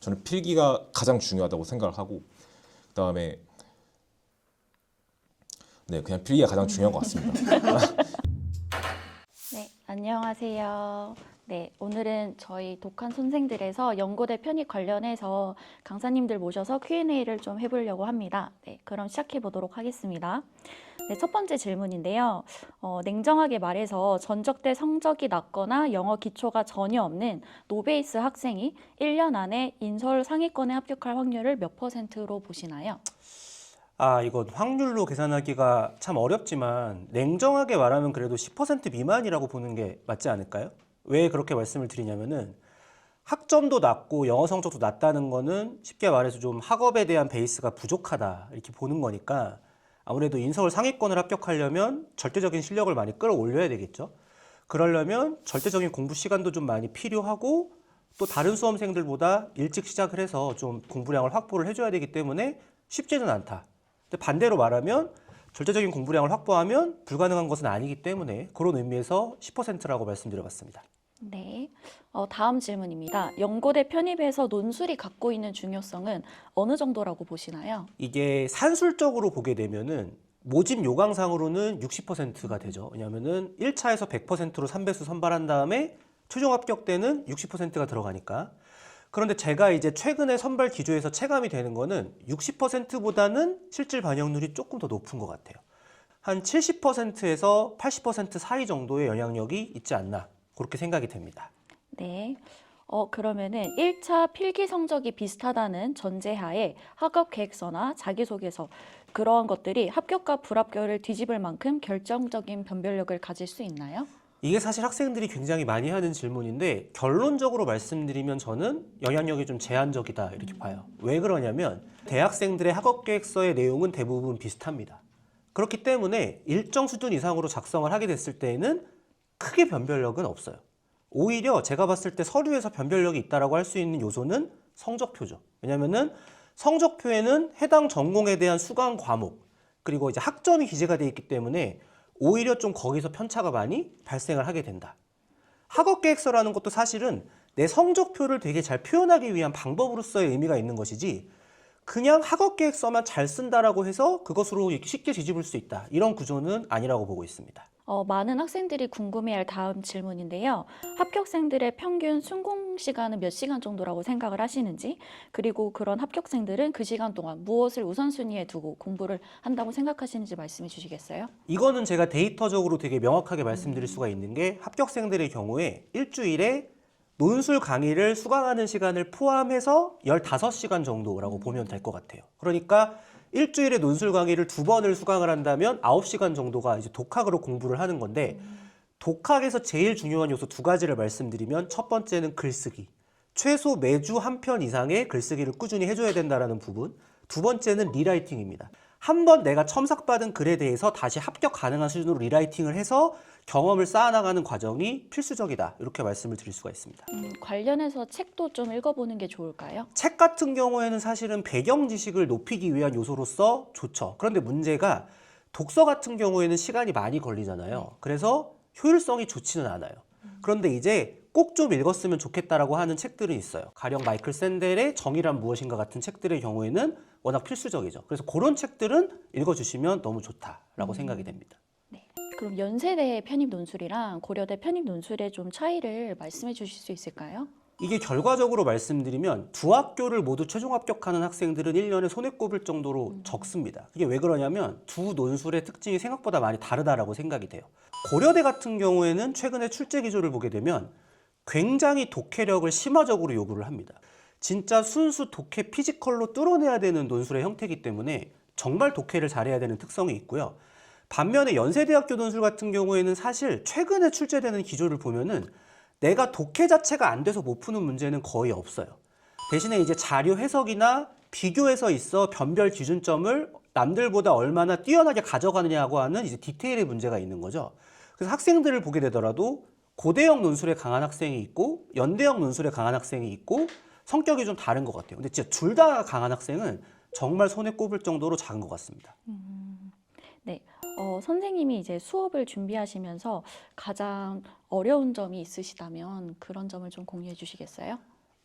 저는 필기가 가장 중요하다고 생각을 하고 그다음에 네, 그냥 필기가 가장 중요한 것 같습니다. 네, 안녕하세요. 네, 오늘은 저희 독한 선생들에서 연고대 편입 관련해서 강사님들 모셔서 Q&A를 좀 해보려고 합니다. 네, 그럼 시작해 보도록 하겠습니다. 네, 첫 번째 질문인데요. 냉정하게 말해서 전적대 성적이 낮거나 영어 기초가 전혀 없는 노베이스 학생이 1년 안에 인서울 상위권에 합격할 확률을 몇 %로 보시나요? 이건 확률로 계산하기가 참 어렵지만 냉정하게 말하면 그래도 10% 미만이라고 보는 게 맞지 않을까요? 왜 그렇게 말씀을 드리냐면은 학점도 낮고 영어 성적도 낮다는 거는 쉽게 말해서 좀 학업에 대한 베이스가 부족하다 이렇게 보는 거니까 아무래도 인서울 상위권을 합격하려면 절대적인 실력을 많이 끌어올려야 되겠죠. 그러려면 절대적인 공부 시간도 좀 많이 필요하고 또 다른 수험생들보다 일찍 시작을 해서 좀 공부량을 확보를 해줘야 되기 때문에 쉽지는 않다. 근데 반대로 말하면 절대적인 공부량을 확보하면 불가능한 것은 아니기 때문에 그런 의미에서 10%라고 말씀드려봤습니다. 네, 다음 질문입니다. 연고대 편입에서 논술이 갖고 있는 중요성은 어느 정도라고 보시나요? 이게 산술적으로 보게 되면은 모집 요강상으로는 60%가 되죠. 왜냐하면은 1차에서 100%로 3배수 선발한 다음에 최종 합격 때는 60%가 들어가니까. 그런데 제가 이제 최근에 선발 기조에서 체감이 되는 거는 60%보다는 실질 반영률이 조금 더 높은 것 같아요. 한 70%에서 80% 사이 정도의 영향력이 있지 않나 그렇게 생각이 됩니다. 네, 그러면은 1차 필기 성적이 비슷하다는 전제하에 학업 계획서나 자기소개서 그러한 것들이 합격과 불합격을 뒤집을 만큼 결정적인 변별력을 가질 수 있나요? 이게 사실 학생들이 굉장히 많이 하는 질문인데 결론적으로 말씀드리면 저는 영향력이 좀 제한적이다 이렇게 봐요. 왜 그러냐면 대학생들의 학업 계획서의 내용은 대부분 비슷합니다. 그렇기 때문에 일정 수준 이상으로 작성을 하게 됐을 때에는 크게 변별력은 없어요. 오히려 제가 봤을 때 서류에서 변별력이 있다라고 할 수 있는 요소는 성적표죠. 왜냐면은 성적표에는 해당 전공에 대한 수강 과목 그리고 이제 학점이 기재가 되어 있기 때문에 오히려 좀 거기서 편차가 많이 발생을 하게 된다. 학업 계획서라는 것도 사실은 내 성적표를 되게 잘 표현하기 위한 방법으로서의 의미가 있는 것이지 그냥 학업 계획서만 잘 쓴다라고 해서 그것으로 쉽게 뒤집을 수 있다. 이런 구조는 아니라고 보고 있습니다. 많은 학생들이 궁금해할 다음 질문인데요. 합격생들의 평균 순공 시간은 몇 시간 정도라고 생각을 하시는지, 그리고 그런 합격생들은 그 시간 동안 무엇을 우선순위에 두고 공부를 한다고 생각하시는지 말씀해 주시겠어요? 이거는 제가 데이터적으로 되게 명확하게 말씀드릴 수가 있는 게 합격생들의 경우에 일주일에 논술 강의를 수강하는 시간을 포함해서 15시간 정도라고 보면 될 것 같아요. 그러니까 일주일에 논술 강의를 2번을 수강을 한다면 9시간 정도가 이제 독학으로 공부를 하는 건데 독학에서 제일 중요한 요소 2가지를 말씀드리면 첫 번째는 글쓰기. 최소 매주 한 편 이상의 글쓰기를 꾸준히 해줘야 된다는 부분. 두 번째는 리라이팅입니다. 한 번 내가 첨삭받은 글에 대해서 다시 합격 가능한 수준으로 리라이팅을 해서 경험을 쌓아나가는 과정이 필수적이다. 이렇게 말씀을 드릴 수가 있습니다. 관련해서 책도 좀 읽어보는 게 좋을까요? 책 같은 경우에는 사실은 배경 지식을 높이기 위한 요소로서 좋죠. 그런데 문제가 독서 같은 경우에는 시간이 많이 걸리잖아요. 그래서 효율성이 좋지는 않아요. 그런데 이제 꼭 좀 읽었으면 좋겠다라고 하는 책들은 있어요. 가령 마이클 샌델의 정의란 무엇인가 같은 책들의 경우에는 워낙 필수적이죠. 그래서 그런 책들은 읽어주시면 너무 좋다라고 생각이 됩니다. 네. 그럼 연세대 편입 논술이랑 고려대 편입 논술의 좀 차이를 말씀해 주실 수 있을까요? 이게 결과적으로 말씀드리면 두 학교를 모두 최종 합격하는 학생들은 1년에 손에 꼽을 정도로 적습니다. 이게 왜 그러냐면 두 논술의 특징이 생각보다 많이 다르다라고 생각이 돼요. 고려대 같은 경우에는 최근에 출제 기조를 보게 되면 굉장히 독해력을 심화적으로 요구를 합니다. 진짜 순수 독해 피지컬로 뚫어내야 되는 논술의 형태이기 때문에 정말 독해를 잘해야 되는 특성이 있고요. 반면에 연세대학교 논술 같은 경우에는 사실 최근에 출제되는 기조를 보면은 내가 독해 자체가 안 돼서 못 푸는 문제는 거의 없어요. 대신에 이제 자료 해석이나 비교해서 있어 변별 기준점을 남들보다 얼마나 뛰어나게 가져가느냐고 하는 이제 디테일의 문제가 있는 거죠. 그래서 학생들을 보게 되더라도 고대형 논술에 강한 학생이 있고 연대형 논술에 강한 학생이 있고 성격이 좀 다른 것 같아요. 근데 진짜 둘 다 강한 학생은 정말 손에 꼽을 정도로 작은 것 같습니다. 네, 선생님이 이제 수업을 준비하시면서 가장 어려운 점이 있으시다면 그런 점을 좀 공유해 주시겠어요?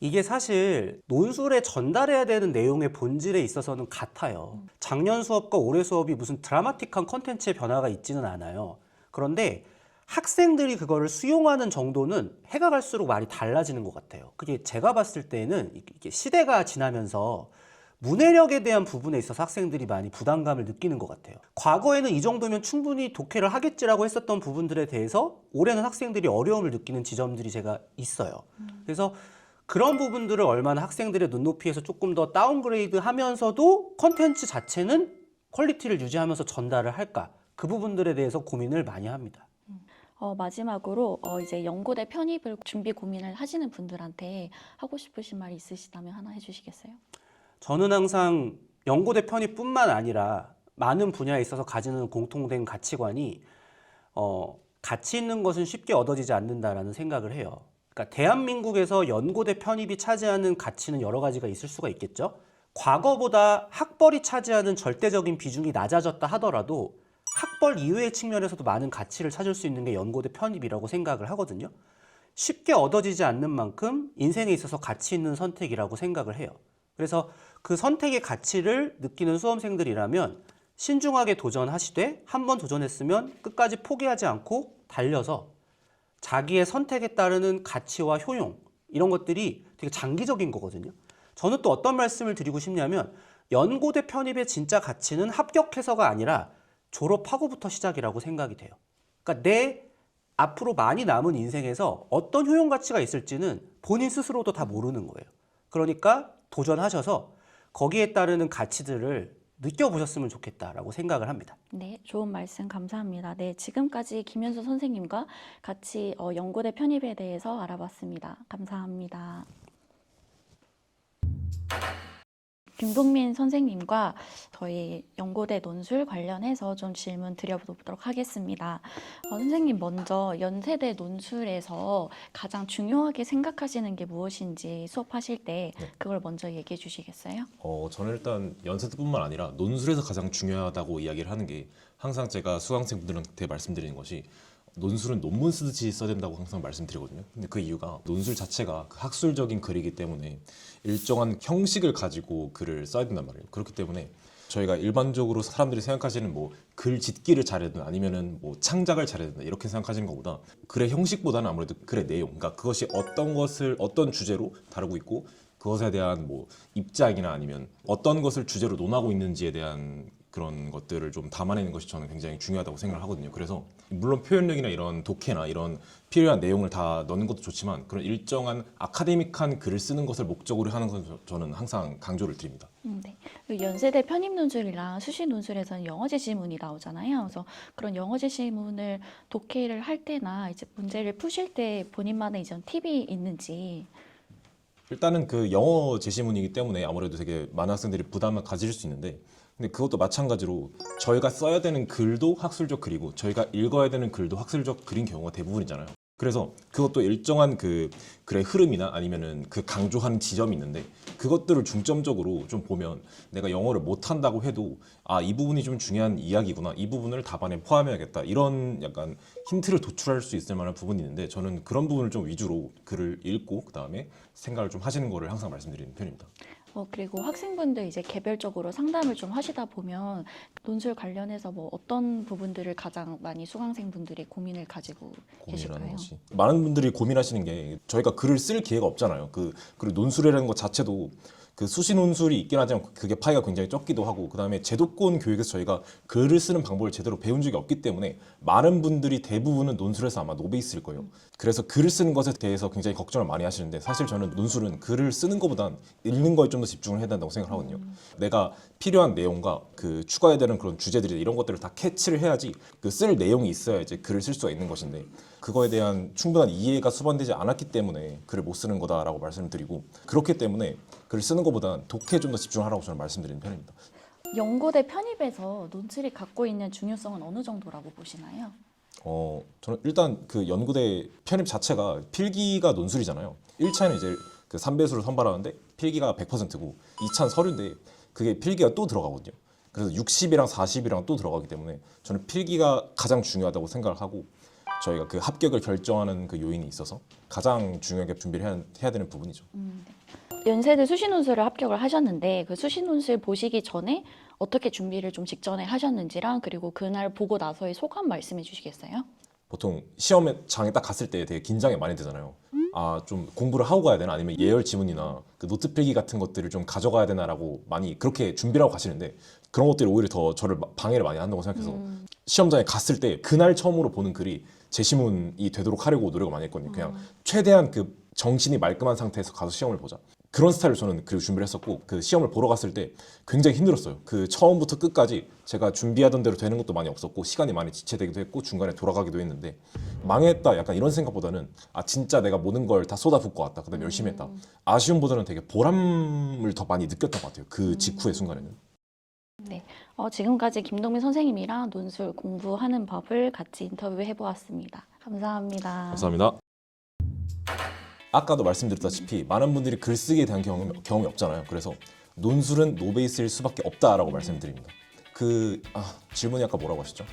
이게 사실 논술에 전달해야 되는 내용의 본질에 있어서는 같아요. 작년 수업과 올해 수업이 무슨 드라마틱한 컨텐츠의 변화가 있지는 않아요. 그런데 학생들이 그거를 수용하는 정도는 해가 갈수록 많이 달라지는 것 같아요. 그게 제가 봤을 때는 이게 시대가 지나면서 문해력에 대한 부분에 있어서 학생들이 많이 부담감을 느끼는 것 같아요. 과거에는 이 정도면 충분히 독해를 하겠지라고 했었던 부분들에 대해서 올해는 학생들이 어려움을 느끼는 지점들이 제가 있어요. 그래서 그런 부분들을 얼마나 학생들의 눈높이에서 조금 더 다운그레이드 하면서도 컨텐츠 자체는 퀄리티를 유지하면서 전달을 할까? 그 부분들에 대해서 고민을 많이 합니다. 마지막으로 이제 연고대 편입을 준비 고민을 하시는 분들한테 하고 싶으신 말 있으시다면 하나 해주시겠어요? 저는 항상 연고대 편입뿐만 아니라 많은 분야에 있어서 가지는 공통된 가치관이 가치 있는 것은 쉽게 얻어지지 않는다라는 생각을 해요. 그러니까 대한민국에서 연고대 편입이 차지하는 가치는 여러 가지가 있을 수가 있겠죠. 과거보다 학벌이 차지하는 절대적인 비중이 낮아졌다 하더라도 학벌 이외의 측면에서도 많은 가치를 찾을 수 있는 게 연고대 편입이라고 생각을 하거든요. 쉽게 얻어지지 않는 만큼 인생에 있어서 가치 있는 선택이라고 생각을 해요. 그래서 그 선택의 가치를 느끼는 수험생들이라면 신중하게 도전하시되 한 번 도전했으면 끝까지 포기하지 않고 달려서 자기의 선택에 따르는 가치와 효용 이런 것들이 되게 장기적인 거거든요. 저는 또 어떤 말씀을 드리고 싶냐면 연고대 편입의 진짜 가치는 합격해서가 아니라 졸업하고부터 시작이라고 생각이 돼요. 그러니까 내 앞으로 많이 남은 인생에서 어떤 효용 가치가 있을지는 본인 스스로도 다 모르는 거예요. 그러니까 도전하셔서 거기에 따르는 가치들을 느껴보셨으면 좋겠다라고 생각을 합니다. 네, 좋은 말씀 감사합니다. 네, 지금까지 김현수 선생님과 같이 연고대 편입에 대해서 알아봤습니다. 감사합니다. 김동민 선생님과 저희 연고대 논술 관련해서 좀 질문 드려보도록 하겠습니다. 선생님 먼저 연세대 논술에서 가장 중요하게 생각하시는 게 무엇인지 수업하실 때 그걸 먼저 얘기해 주시겠어요? 저는 일단 연세대뿐만 아니라 논술에서 가장 중요하다고 이야기를 하는 게 항상 제가 수강생분들한테 말씀드리는 것이 논술은 논문 쓰듯이 써야 된다고 항상 말씀드리거든요. 근데 그 이유가 논술 자체가 학술적인 글이기 때문에 일정한 형식을 가지고 글을 써야 된단 말이에요. 그렇기 때문에 저희가 일반적으로 사람들이 생각하시는 뭐 글 짓기를 잘해야 된다 아니면은 뭐 창작을 잘해야 된다 이렇게 생각하시는 것보다 글의 형식보다는 아무래도 글의 내용, 그러니까 그것이 어떤 것을 어떤 주제로 다루고 있고 그것에 대한 뭐 입장이나 아니면 어떤 것을 주제로 논하고 있는지에 대한 그런 것들을 좀 담아내는 것이 저는 굉장히 중요하다고 생각을 하거든요. 그래서 물론 표현력이나 이런 독해나 이런 필요한 내용을 다 넣는 것도 좋지만 그런 일정한 아카데믹한 글을 쓰는 것을 목적으로 하는 건 저는 항상 강조를 드립니다. 네. 연세대 편입 논술이랑 수시 논술에서는 영어 제시문이 나오잖아요. 그래서 그런 영어 제시문을 독해를 할 때나 이제 문제를 푸실 때 본인만의 이전 팁이 있는지. 일단은 그 영어 제시문이기 때문에 아무래도 되게 많은 학생들이 부담을 가질 수 있는데 근데 그것도 마찬가지로 저희가 써야 되는 글도 학술적 글이고 저희가 읽어야 되는 글도 학술적 글인 경우가 대부분이잖아요. 그래서 그것도 일정한 그 글의 흐름이나 아니면은 그 강조하는 지점이 있는데 그것들을 중점적으로 좀 보면 내가 영어를 못한다고 해도 아, 이 부분이 좀 중요한 이야기구나, 이 부분을 답안에 포함해야겠다, 이런 약간 힌트를 도출할 수 있을 만한 부분이 있는데 저는 그런 부분을 좀 위주로 글을 읽고 그 다음에 생각을 좀 하시는 거를 항상 말씀드리는 편입니다. 그리고 학생분들 이제 개별적으로 상담을 좀 하시다 보면 논술 관련해서 뭐 어떤 부분들을 가장 많이 수강생분들이 고민을 가지고 고민이라는 계실까요? 것이 많은 분들이 고민하시는 게 저희가 글을 쓸 기회가 없잖아요. 그리고 논술이라는 것 자체도 그 수시 논술이 있긴 하지만 그게 파이가 굉장히 적기도 하고 그다음에 제도권 교육에서 저희가 글을 쓰는 방법을 제대로 배운 적이 없기 때문에 많은 분들이 대부분은 논술에서 아마 노베이스일 거예요. 그래서 글을 쓰는 것에 대해서 굉장히 걱정을 많이 하시는데 사실 저는 논술은 글을 쓰는 것보단 읽는 거에 좀 더 집중을 해야 된다고 생각하거든요. 내가 필요한 내용과 그 추가해야 되는 그런 주제들이 이런 것들을 다 캐치를 해야지 그 쓸 내용이 있어야 이제 글을 쓸 수가 있는 것인데 그거에 대한 충분한 이해가 수반되지 않았기 때문에 글을 못 쓰는 거다라고 말씀을 드리고 그렇기 때문에 글을 쓰는 것보다는 독해에 좀 더 집중하라고 저는 말씀드리는 편입니다. 연고대 편입에서 논술이 갖고 있는 중요성은 어느 정도라고 보시나요? 저는 일단 그 연구대 편입 자체가 필기가 논술이잖아요. 1차는 이제 그 3배수를 선발하는데 필기가 100%고 2차는 서류인데 그게 필기가 또 들어가거든요. 그래서 60이랑 40이랑 또 들어가기 때문에 저는 필기가 가장 중요하다고 생각을 하고 저희가 그 합격을 결정하는 그 요인이 있어서 가장 중요하게 준비를 해야 되는 부분이죠. 연세대 수시논술을 합격을 하셨는데 그 수시논술 보시기 전에 어떻게 준비를 좀 직전에 하셨는지랑 그리고 그날 보고 나서의 소감 말씀해 주시겠어요? 보통 시험장에 딱 갔을 때 되게 긴장이 많이 되잖아요. 아, 좀 공부를 하고 가야 되나 아니면 예열 지문이나 그 노트 필기 같은 것들을 좀 가져가야 되나라고 많이 그렇게 준비를 하고 가시는데 그런 것들이 오히려 더 저를 방해를 많이 한다고 생각해서 시험장에 갔을 때 그날 처음으로 보는 글이 제시문이 되도록 하려고 노력을 많이 했거든요. 그냥 최대한 그 정신이 말끔한 상태에서 가서 시험을 보자. 그런 스타일로 저는 그리고 준비를 했었고 그 시험을 보러 갔을 때 굉장히 힘들었어요. 그 처음부터 끝까지 제가 준비하던 대로 되는 것도 많이 없었고 시간이 많이 지체되기도 했고 중간에 돌아가기도 했는데 망했다 약간 이런 생각보다는 아 진짜 내가 모든 걸 다 쏟아붓고 왔다. 그다음에 열심히 했다. 아쉬움보다는 되게 보람을 더 많이 느꼈던 것 같아요. 그 직후의 순간에는. 네, 지금까지 김동민 선생님이랑 논술 공부하는 법을 같이 인터뷰해 보았습니다. 감사합니다. 감사합니다. 아까도 말씀드렸다시피 많은 분들이 글쓰기에 대한 경험이 없잖아요. 그래서 논술은 노베이스일 수밖에 없다라고 말씀드립니다. 질문이 아까 뭐라고 하셨죠?